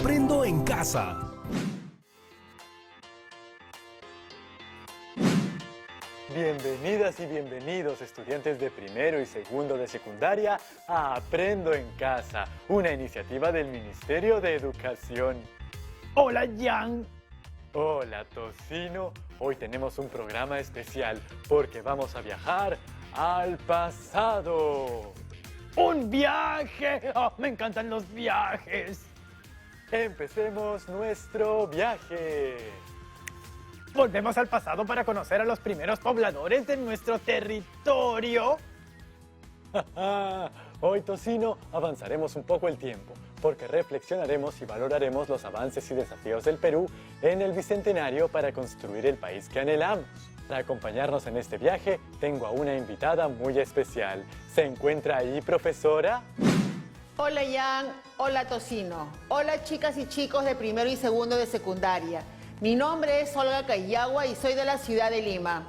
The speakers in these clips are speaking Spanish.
Aprendo en Casa. Bienvenidas y bienvenidos, estudiantes de primero y segundo de secundaria, a Aprendo en Casa, una iniciativa del Ministerio de Educación. Hola, Jan. Hola, Tocino. Hoy tenemos un programa especial porque vamos a viajar al pasado. ¡Un viaje! ¡Oh, me encantan los viajes! Empecemos nuestro viaje. Volvemos al pasado para conocer a los primeros pobladores de nuestro territorio. Hoy, Tocino, avanzaremos un poco el tiempo, porque reflexionaremos y valoraremos los avances y desafíos del Perú en el Bicentenario para construir el país que anhelamos. Para acompañarnos en este viaje, tengo a una invitada muy especial. ¿Se encuentra ahí, profesora? Hola, Jan. Hola, Tocino. Hola, chicas y chicos de primero y segundo de secundaria. Mi nombre es Olga Cayagua y soy de la ciudad de Lima.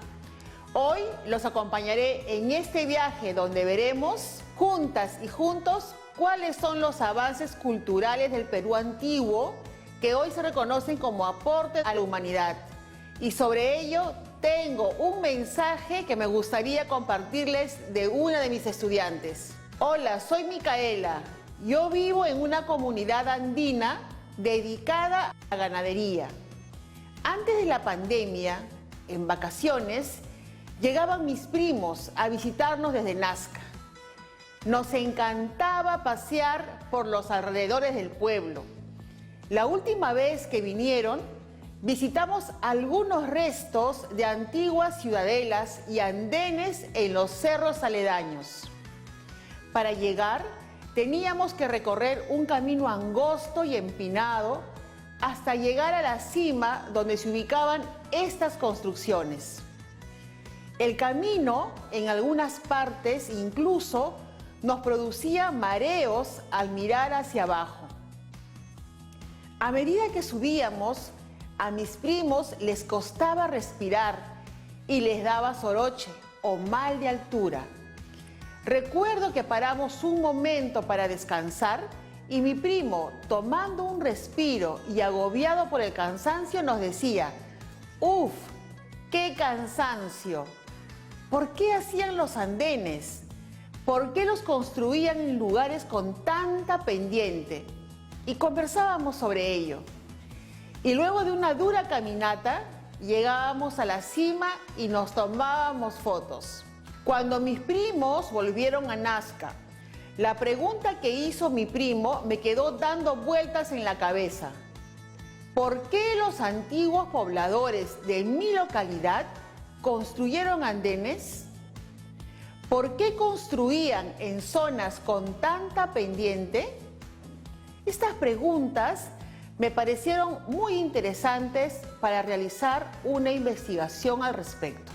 Hoy los acompañaré en este viaje donde veremos juntas y juntos cuáles son los avances culturales del Perú antiguo que hoy se reconocen como aporte a la humanidad. Y sobre ello tengo un mensaje que me gustaría compartirles de una de mis estudiantes. Hola, soy Micaela. Yo vivo en una comunidad andina dedicada a la ganadería. Antes de la pandemia, en vacaciones, llegaban mis primos a visitarnos desde Nazca. Nos encantaba pasear por los alrededores del pueblo. La última vez que vinieron, visitamos algunos restos de antiguas ciudadelas y andenes en los cerros aledaños. Para llegar, teníamos que recorrer un camino angosto y empinado hasta llegar a la cima donde se ubicaban estas construcciones. El camino, en algunas partes, incluso nos producía mareos al mirar hacia abajo. A medida que subíamos, a mis primos les costaba respirar y les daba soroche o mal de altura. Recuerdo que paramos un momento para descansar y mi primo, tomando un respiro y agobiado por el cansancio, nos decía: ¡Uf! ¡Qué cansancio! ¿Por qué hacían los andenes? ¿Por qué los construían en lugares con tanta pendiente? Y conversábamos sobre ello. Y luego de una dura caminata, llegábamos a la cima y nos tomábamos fotos. Cuando mis primos volvieron a Nazca, la pregunta que hizo mi primo me quedó dando vueltas en la cabeza. ¿Por qué los antiguos pobladores de mi localidad construyeron andenes? ¿Por qué construían en zonas con tanta pendiente? Estas preguntas me parecieron muy interesantes para realizar una investigación al respecto.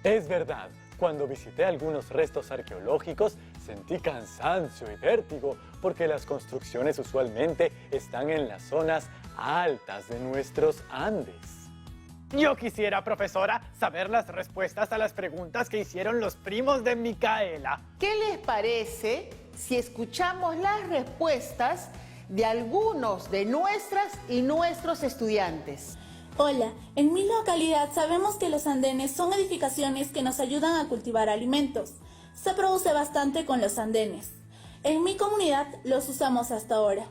Es verdad, cuando visité algunos restos arqueológicos sentí cansancio y vértigo porque las construcciones usualmente están en las zonas altas de nuestros Andes. Yo quisiera, profesora, saber las respuestas a las preguntas que hicieron los primos de Micaela. ¿Qué les parece si escuchamos las respuestas de algunos de nuestras y nuestros estudiantes? Hola, en mi localidad sabemos que los andenes son edificaciones que nos ayudan a cultivar alimentos. Se produce bastante con los andenes. En mi comunidad los usamos hasta ahora.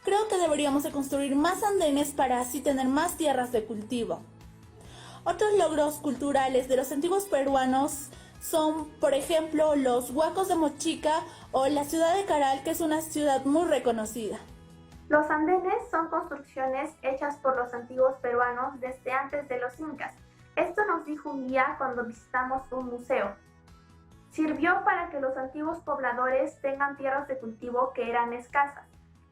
Creo que deberíamos de construir más andenes para así tener más tierras de cultivo. Otros logros culturales de los antiguos peruanos son, por ejemplo, los huacos de Mochica o la ciudad de Caral, que es una ciudad muy reconocida. Los andenes son construcciones hechas por los antiguos peruanos desde antes de los incas. Esto nos dijo un guía cuando visitamos un museo. Sirvió para que los antiguos pobladores tengan tierras de cultivo que eran escasas.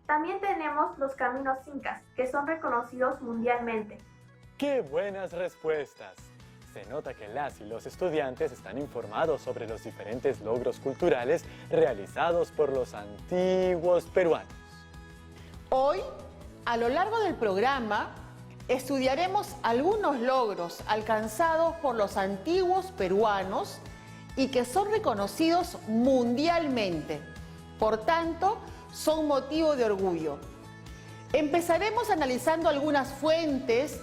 También tenemos los caminos incas, que son reconocidos mundialmente. ¡Qué buenas respuestas! Se nota que las y los estudiantes están informados sobre los diferentes logros culturales realizados por los antiguos peruanos. Hoy, a lo largo del programa, estudiaremos algunos logros alcanzados por los antiguos peruanos y que son reconocidos mundialmente. Por tanto, son motivo de orgullo. Empezaremos analizando algunas fuentes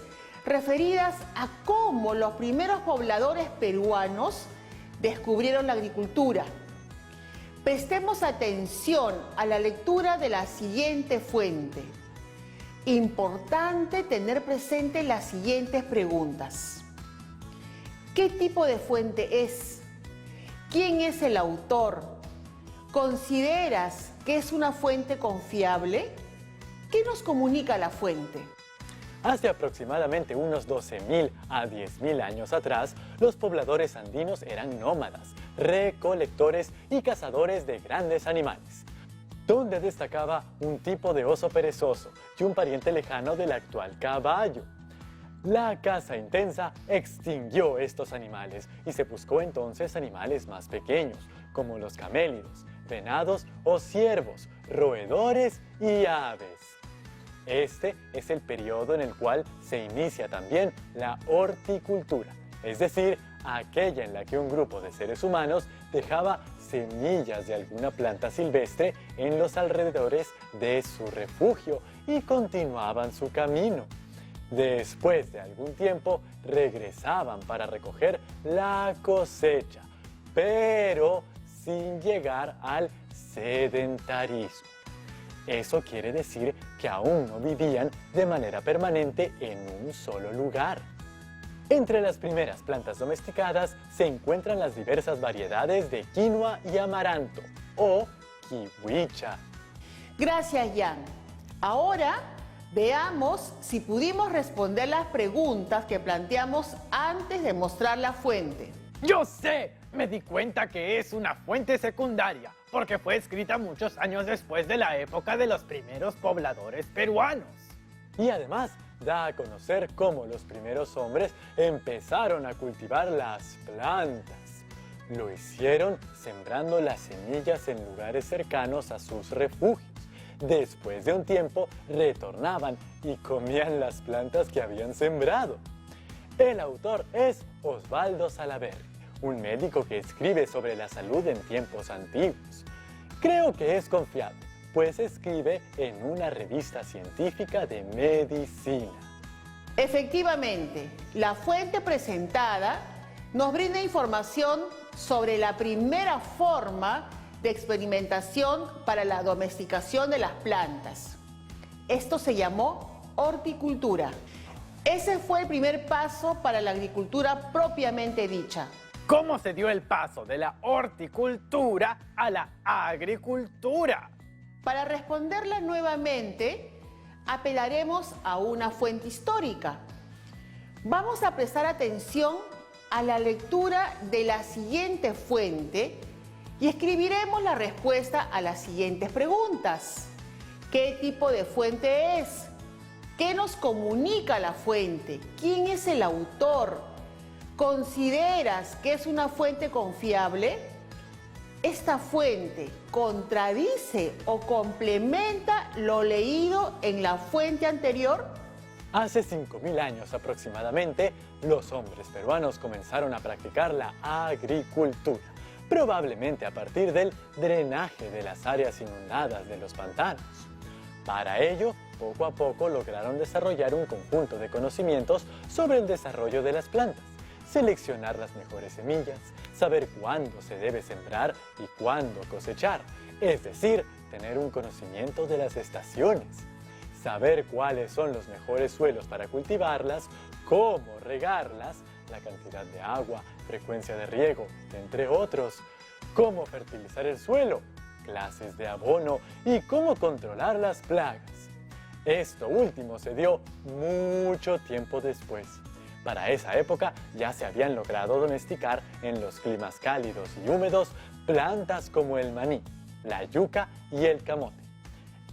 referidas a cómo los primeros pobladores peruanos descubrieron la agricultura. Prestemos atención a la lectura de la siguiente fuente. Importante tener presente las siguientes preguntas. ¿Qué tipo de fuente es? ¿Quién es el autor? ¿Consideras que es una fuente confiable? ¿Qué nos comunica la fuente? Hace aproximadamente unos 12.000 a 10.000 años atrás, los pobladores andinos eran nómadas, recolectores y cazadores de grandes animales, donde destacaba un tipo de oso perezoso y un pariente lejano del actual caballo. La caza intensa extinguió estos animales y se buscó entonces animales más pequeños, como los camélidos, venados o ciervos, roedores y aves. Este es el periodo en el cual se inicia también la horticultura, es decir, aquella en la que un grupo de seres humanos dejaba semillas de alguna planta silvestre en los alrededores de su refugio y continuaban su camino. Después de algún tiempo regresaban para recoger la cosecha, pero sin llegar al sedentarismo. Eso quiere decir que aún no vivían de manera permanente en un solo lugar. Entre las primeras plantas domesticadas se encuentran las diversas variedades de quinoa y amaranto, o kiwicha. Gracias, Jan. Ahora veamos si pudimos responder las preguntas que planteamos antes de mostrar la fuente. ¡Yo sé! Me di cuenta que es una fuente secundaria, porque fue escrita muchos años después de la época de los primeros pobladores peruanos. Y además da a conocer cómo los primeros hombres empezaron a cultivar las plantas. Lo hicieron sembrando las semillas en lugares cercanos a sus refugios. Después de un tiempo retornaban y comían las plantas que habían sembrado. El autor es Osvaldo Salaverry, un médico que escribe sobre la salud en tiempos antiguos. Creo que es confiable, pues escribe en una revista científica de medicina. Efectivamente, la fuente presentada nos brinda información sobre la primera forma de experimentación para la domesticación de las plantas. Esto se llamó horticultura. Ese fue el primer paso para la agricultura propiamente dicha. ¿Cómo se dio el paso de la horticultura a la agricultura? Para responderla nuevamente, apelaremos a una fuente histórica. Vamos a prestar atención a la lectura de la siguiente fuente y escribiremos la respuesta a las siguientes preguntas. ¿Qué tipo de fuente es? ¿Qué nos comunica la fuente? ¿Quién es el autor? ¿Consideras que es una fuente confiable? ¿Esta fuente contradice o complementa lo leído en la fuente anterior? Hace 5.000 años aproximadamente, los hombres peruanos comenzaron a practicar la agricultura, probablemente a partir del drenaje de las áreas inundadas de los pantanos. Para ello, poco a poco lograron desarrollar un conjunto de conocimientos sobre el desarrollo de las plantas, seleccionar las mejores semillas, saber cuándo se debe sembrar y cuándo cosechar, es decir, tener un conocimiento de las estaciones, saber cuáles son los mejores suelos para cultivarlas, cómo regarlas, la cantidad de agua, frecuencia de riego, entre otros, cómo fertilizar el suelo, clases de abono y cómo controlar las plagas. Esto último se dio mucho tiempo después. Para esa época ya se habían logrado domesticar en los climas cálidos y húmedos plantas como el maní, la yuca y el camote.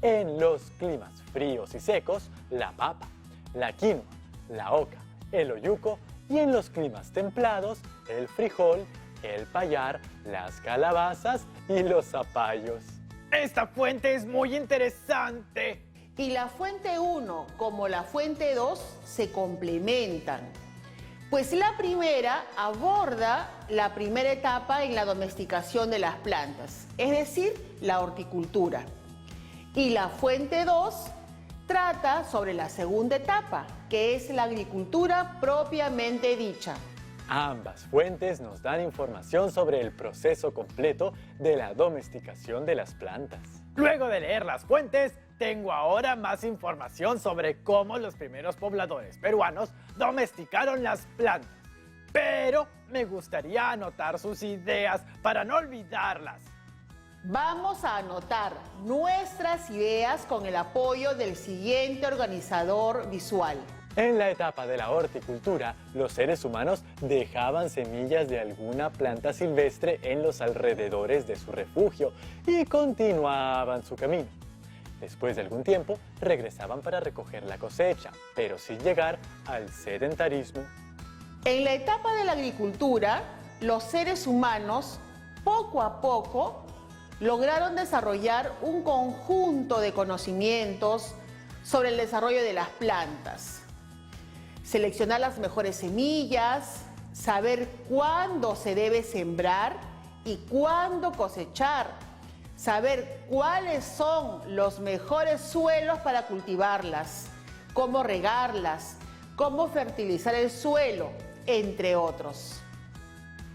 En los climas fríos y secos, la papa, la quinoa, la oca, el oyuco y en los climas templados, el frijol, el payar, las calabazas y los zapallos. ¡Esta fuente es muy interesante! Y la fuente 1 como la fuente 2 se complementan, pues la primera aborda la primera etapa en la domesticación de las plantas, es decir, la horticultura. Y la fuente 2 trata sobre la segunda etapa, que es la agricultura propiamente dicha. Ambas fuentes nos dan información sobre el proceso completo de la domesticación de las plantas. Luego de leer las fuentes, tengo ahora más información sobre cómo los primeros pobladores peruanos domesticaron las plantas. Pero me gustaría anotar sus ideas para no olvidarlas. Vamos a anotar nuestras ideas con el apoyo del siguiente organizador visual. En la etapa de la horticultura, los seres humanos dejaban semillas de alguna planta silvestre en los alrededores de su refugio y continuaban su camino. Después de algún tiempo, regresaban para recoger la cosecha, pero sin llegar al sedentarismo. En la etapa de la agricultura, los seres humanos, poco a poco, lograron desarrollar un conjunto de conocimientos sobre el desarrollo de las plantas. Seleccionar las mejores semillas, saber cuándo se debe sembrar y cuándo cosechar, saber cuáles son los mejores suelos para cultivarlas, cómo regarlas, cómo fertilizar el suelo, entre otros.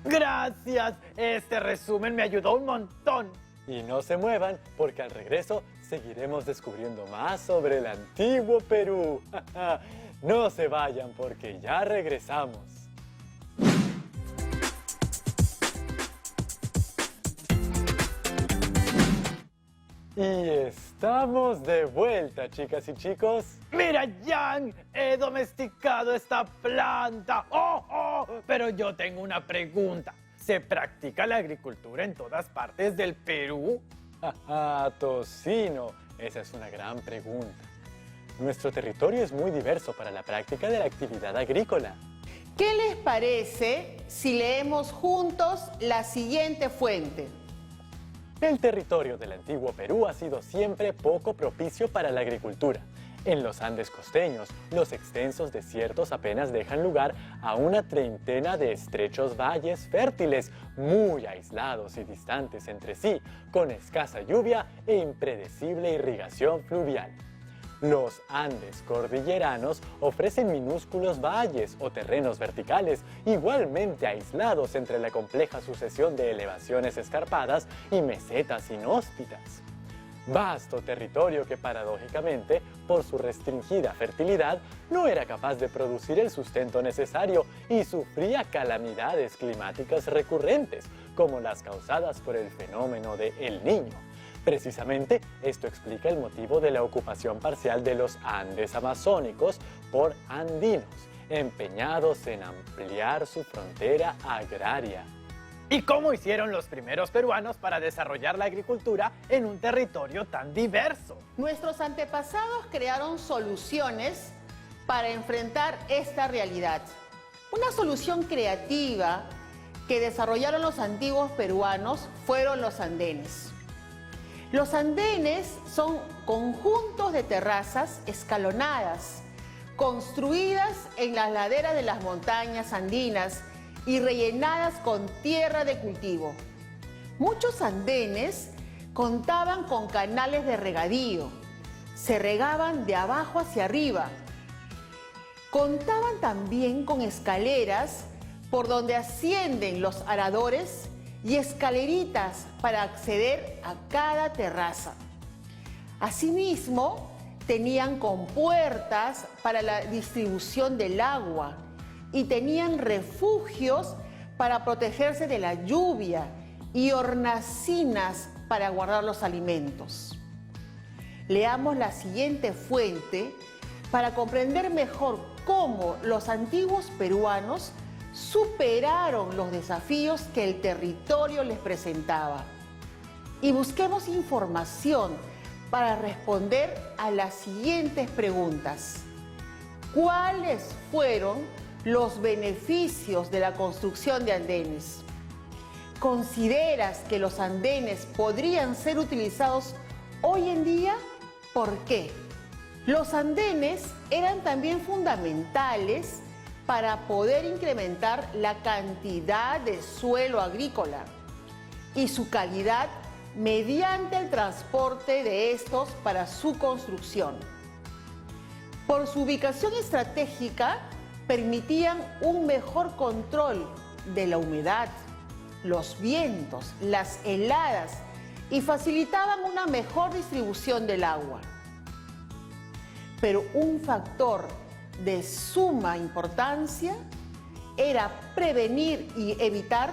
Gracias, este resumen me ayudó un montón. Y no se muevan, porque al regreso seguiremos descubriendo más sobre el antiguo Perú. No se vayan, porque ya regresamos. Y estamos de vuelta, chicas y chicos. Mira, Yang, he domesticado esta planta. ¡Oh! Pero yo tengo una pregunta. ¿Se practica la agricultura en todas partes del Perú? Tocino, esa es una gran pregunta. Nuestro territorio es muy diverso para la práctica de la actividad agrícola. ¿Qué les parece si leemos juntos la siguiente fuente? El territorio del antiguo Perú ha sido siempre poco propicio para la agricultura. En los Andes costeños, los extensos desiertos apenas dejan lugar a una treintena de estrechos valles fértiles, muy aislados y distantes entre sí, con escasa lluvia e impredecible irrigación fluvial. Los Andes cordilleranos ofrecen minúsculos valles o terrenos verticales, igualmente aislados entre la compleja sucesión de elevaciones escarpadas y mesetas inhóspitas. Vasto territorio que paradójicamente, por su restringida fertilidad, no era capaz de producir el sustento necesario y sufría calamidades climáticas recurrentes, como las causadas por el fenómeno de El Niño. Precisamente, esto explica el motivo de la ocupación parcial de los Andes amazónicos por andinos, empeñados en ampliar su frontera agraria. ¿Y cómo hicieron los primeros peruanos para desarrollar la agricultura en un territorio tan diverso? Nuestros antepasados crearon soluciones para enfrentar esta realidad. Una solución creativa que desarrollaron los antiguos peruanos fueron los andenes. Los andenes son conjuntos de terrazas escalonadas, construidas en las laderas de las montañas andinas y rellenadas con tierra de cultivo. Muchos andenes contaban con canales de regadío, se regaban de abajo hacia arriba. Contaban también con escaleras por donde ascienden los aradores y escaleritas para acceder a cada terraza. Asimismo, tenían compuertas para la distribución del agua y tenían refugios para protegerse de la lluvia y hornacinas para guardar los alimentos. Leamos la siguiente fuente para comprender mejor cómo los antiguos peruanos superaron los desafíos que el territorio les presentaba. Y busquemos información para responder a las siguientes preguntas. ¿Cuáles fueron los beneficios de la construcción de andenes? ¿Consideras que los andenes podrían ser utilizados hoy en día? ¿Por qué? Los andenes eran también fundamentales para poder incrementar la cantidad de suelo agrícola y su calidad mediante el transporte de estos para su construcción. Por su ubicación estratégica, permitían un mejor control de la humedad, los vientos, las heladas y facilitaban una mejor distribución del agua. Pero un factor de suma importancia era prevenir y evitar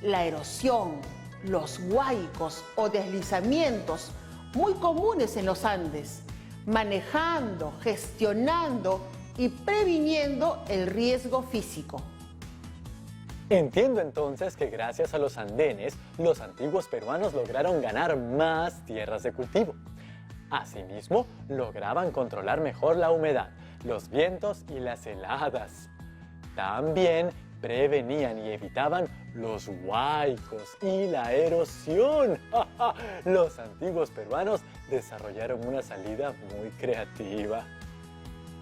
la erosión, los huaicos o deslizamientos muy comunes en los Andes, manejando, gestionando y previniendo el riesgo físico. Entiendo entonces que gracias a los andenes, los antiguos peruanos lograron ganar más tierras de cultivo. Asimismo, lograban controlar mejor la humedad, los vientos y las heladas. También prevenían y evitaban los huaicos y la erosión. Los antiguos peruanos desarrollaron una salida muy creativa.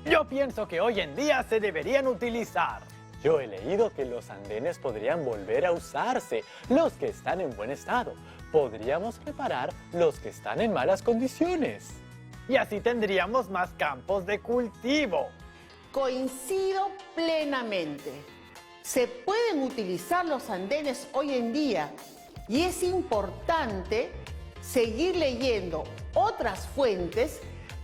Yo pienso que hoy en día se deberían utilizar. Yo he leído que los andenes podrían volver a usarse, los que están en buen estado. Podríamos reparar los que están en malas condiciones. Y así tendríamos más campos de cultivo. Coincido plenamente. Se pueden utilizar los andenes hoy en día y es importante seguir leyendo otras fuentes,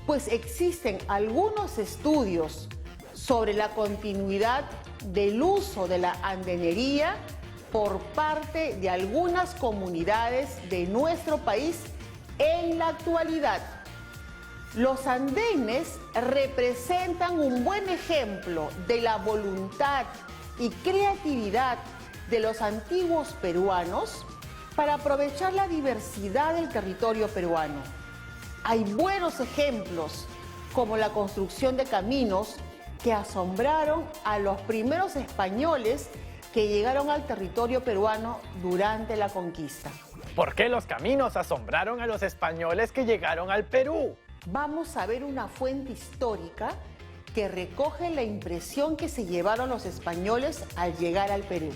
pues existen algunos estudios sobre la continuidad del uso de la andenería por parte de algunas comunidades de nuestro país en la actualidad. Los andenes representan un buen ejemplo de la voluntad y creatividad de los antiguos peruanos para aprovechar la diversidad del territorio peruano. Hay buenos ejemplos como la construcción de caminos que asombraron a los primeros españoles que llegaron al territorio peruano durante la conquista. ¿Por qué los caminos asombraron a los españoles que llegaron al Perú? Vamos a ver una fuente histórica que recoge la impresión que se llevaron los españoles al llegar al Perú.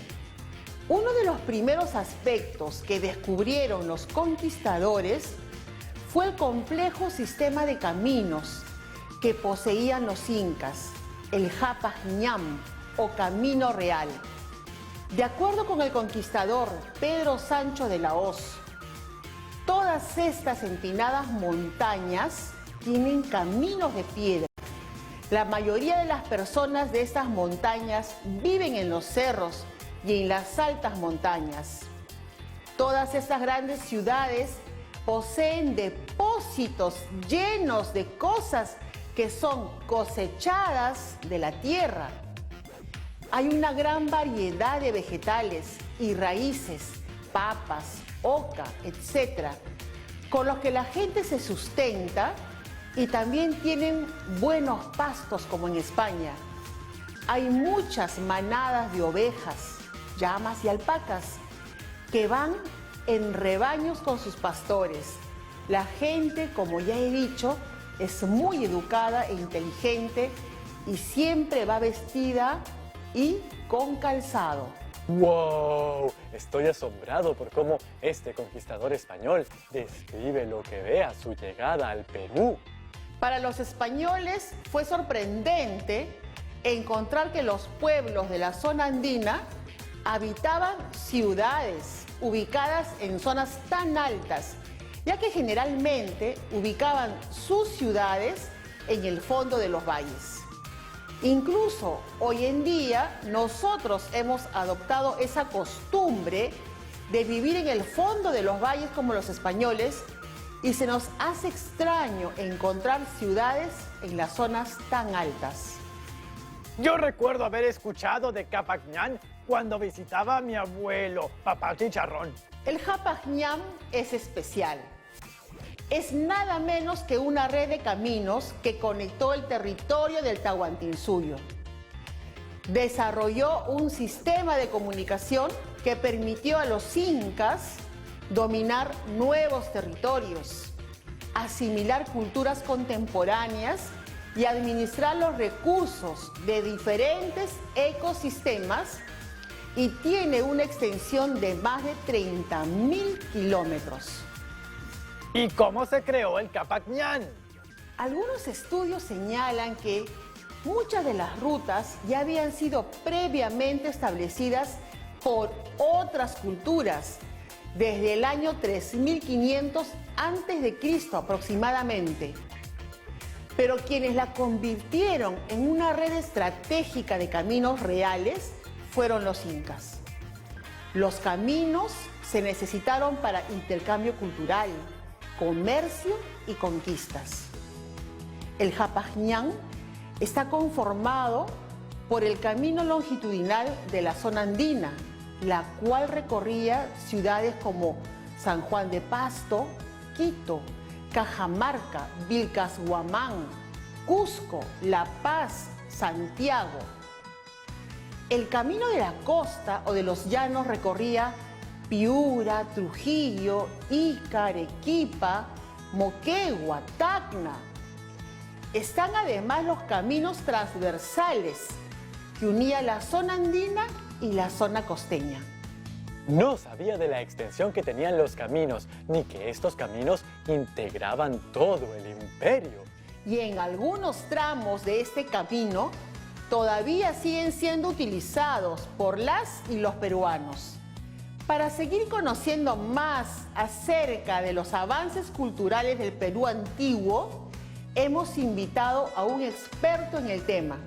Uno de los primeros aspectos que descubrieron los conquistadores fue el complejo sistema de caminos que poseían los incas, el Hapac Ñam o Camino Real. De acuerdo con el conquistador Pedro Sancho de la Hoz, todas estas empinadas montañas tienen caminos de piedra. La mayoría de las personas de estas montañas viven en los cerros y en las altas montañas. Todas estas grandes ciudades poseen depósitos llenos de cosas que son cosechadas de la tierra. Hay una gran variedad de vegetales y raíces, papas, oca, etc., con los que la gente se sustenta y también tienen buenos pastos como en España. Hay muchas manadas de ovejas, llamas y alpacas que van en rebaños con sus pastores. La gente, como ya he dicho, es muy educada e inteligente y siempre va vestida y con calzado. ¡Wow! Estoy asombrado por cómo este conquistador español describe lo que ve a su llegada al Perú. Para los españoles fue sorprendente encontrar que los pueblos de la zona andina habitaban ciudades ubicadas en zonas tan altas, ya que generalmente ubicaban sus ciudades en el fondo de los valles. Incluso hoy en día nosotros hemos adoptado esa costumbre de vivir en el fondo de los valles como los españoles y se nos hace extraño encontrar ciudades en las zonas tan altas. Yo recuerdo haber escuchado de Capac Ñam cuando visitaba a mi abuelo, Papá Chicharrón. El Hapac Ñam es especial. Es nada menos que una red de caminos que conectó el territorio del Tahuantinsuyo. Desarrolló un sistema de comunicación que permitió a los incas dominar nuevos territorios, asimilar culturas contemporáneas y administrar los recursos de diferentes ecosistemas, y tiene una extensión de más de 30.000 kilómetros. ¿Y cómo se creó el Capac Ñam? Algunos estudios señalan que muchas de las rutas ya habían sido previamente establecidas por otras culturas desde el año 3500 a.C. aproximadamente. Pero quienes la convirtieron en una red estratégica de caminos reales fueron los incas. Los caminos se necesitaron para intercambio cultural, comercio y conquistas. El Hapajñán está conformado por el camino longitudinal de la zona andina, la cual recorría ciudades como San Juan de Pasto, Quito, Cajamarca, Vilcashuamán, Cusco, La Paz, Santiago. El camino de la costa o de los llanos recorría Piura, Trujillo, Ica, Arequipa, Moquegua, Tacna. Están además los caminos transversales que unían la zona andina y la zona costeña. No sabía de la extensión que tenían los caminos, ni que estos caminos integraban todo el imperio. Y en algunos tramos de este camino todavía siguen siendo utilizados por las y los peruanos. Para seguir conociendo más acerca de los avances culturales del Perú antiguo, hemos invitado a un experto en el tema.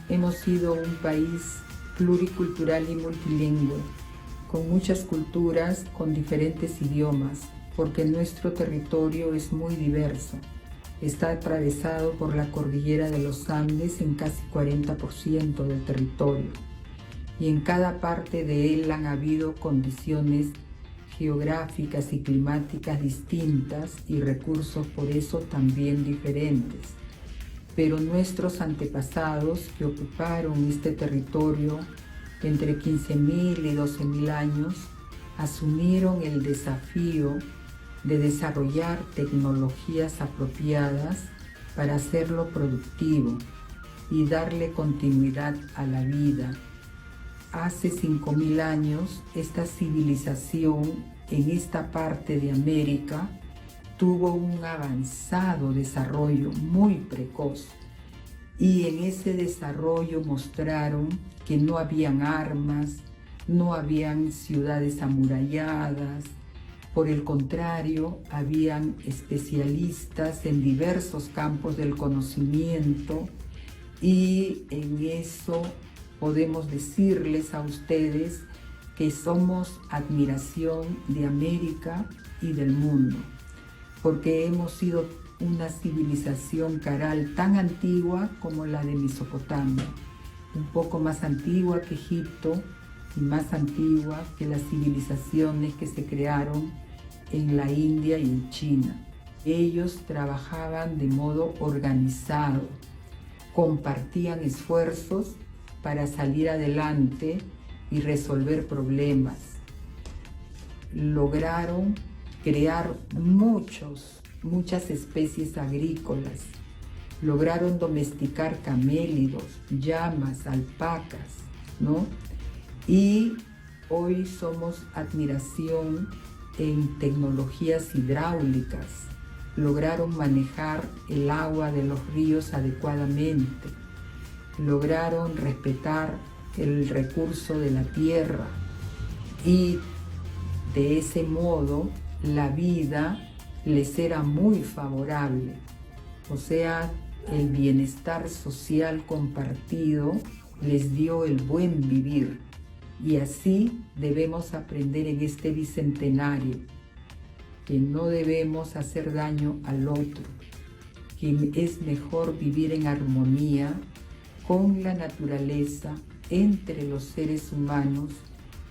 Hemos sido un país pluricultural y multilingüe, con muchas culturas, con diferentes idiomas, porque nuestro territorio es muy diverso. Está atravesado por la cordillera de los Andes en casi 40% del territorio, y en cada parte de él han habido condiciones geográficas y climáticas distintas y recursos por eso también diferentes. Pero nuestros antepasados que ocuparon este territorio entre 15.000 y 12.000 años asumieron el desafío de desarrollar tecnologías apropiadas para hacerlo productivo y darle continuidad a la vida. Hace 5.000 años, esta civilización en esta parte de América tuvo un avanzado desarrollo muy precoz, y en ese desarrollo mostraron que no habían armas, no habían ciudades amuralladas. Por el contrario, habían especialistas en diversos campos del conocimiento, y en eso podemos decirles a ustedes que somos admiración de América y del mundo, porque hemos sido una civilización caral tan antigua como la de Mesopotamia, un poco más antigua que Egipto y más antigua que las civilizaciones que se crearon en la India y en China. Ellos trabajaban de modo organizado, compartían esfuerzos para salir adelante y resolver problemas. Lograron crear muchas especies agrícolas. Lograron domesticar camélidos, llamas, alpacas, ¿no? Y hoy somos admiración en tecnologías hidráulicas. Lograron manejar el agua de los ríos adecuadamente. Lograron respetar el recurso de la tierra, y de ese modo la vida les era muy favorable. O sea, el bienestar social compartido les dio el buen vivir, y así debemos aprender en este bicentenario que no debemos hacer daño al otro, que es mejor vivir en armonía con la naturaleza, entre los seres humanos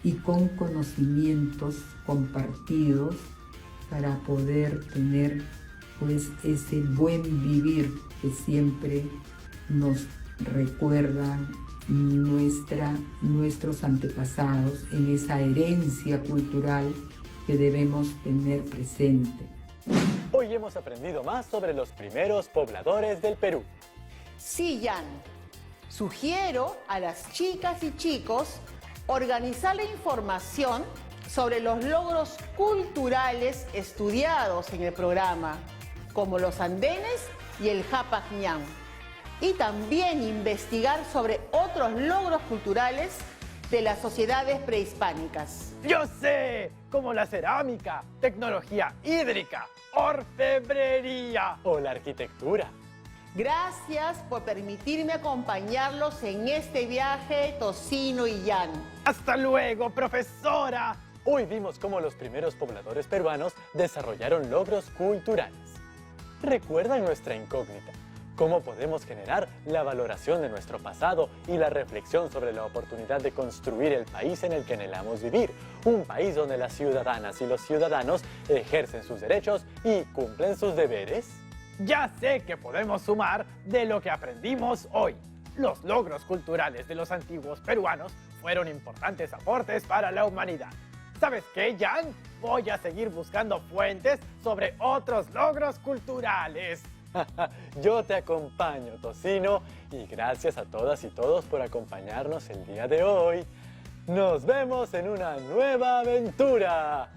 y con conocimientos compartidos para poder tener pues ese buen vivir que siempre nos recuerdan nuestros antepasados, en esa herencia cultural que debemos tener presente. Hoy hemos aprendido más sobre los primeros pobladores del Perú. Sí, Jan. Sugiero a las chicas y chicos organizar la información sobre los logros culturales estudiados en el programa, como los andenes y el Hapak Ñan. Y también investigar sobre otros logros culturales de las sociedades prehispánicas. ¡Yo sé! Como la cerámica, tecnología hídrica, orfebrería O la arquitectura. Gracias por permitirme acompañarlos en este viaje, Tocino y Jan. ¡Hasta luego, profesora! Hoy vimos cómo los primeros pobladores peruanos desarrollaron logros culturales. ¿Recuerdan nuestra incógnita? ¿Cómo podemos generar la valoración de nuestro pasado y la reflexión sobre la oportunidad de construir el país en el que anhelamos vivir? Un país donde las ciudadanas y los ciudadanos ejercen sus derechos y cumplen sus deberes. Ya sé que podemos sumar de lo que aprendimos hoy. Los logros culturales de los antiguos peruanos fueron importantes aportes para la humanidad. ¿Sabes qué, Jan? Voy a seguir buscando fuentes sobre otros logros culturales. Yo te acompaño, Tocino, y gracias a todas y todos por acompañarnos el día de hoy. Nos vemos en una nueva aventura.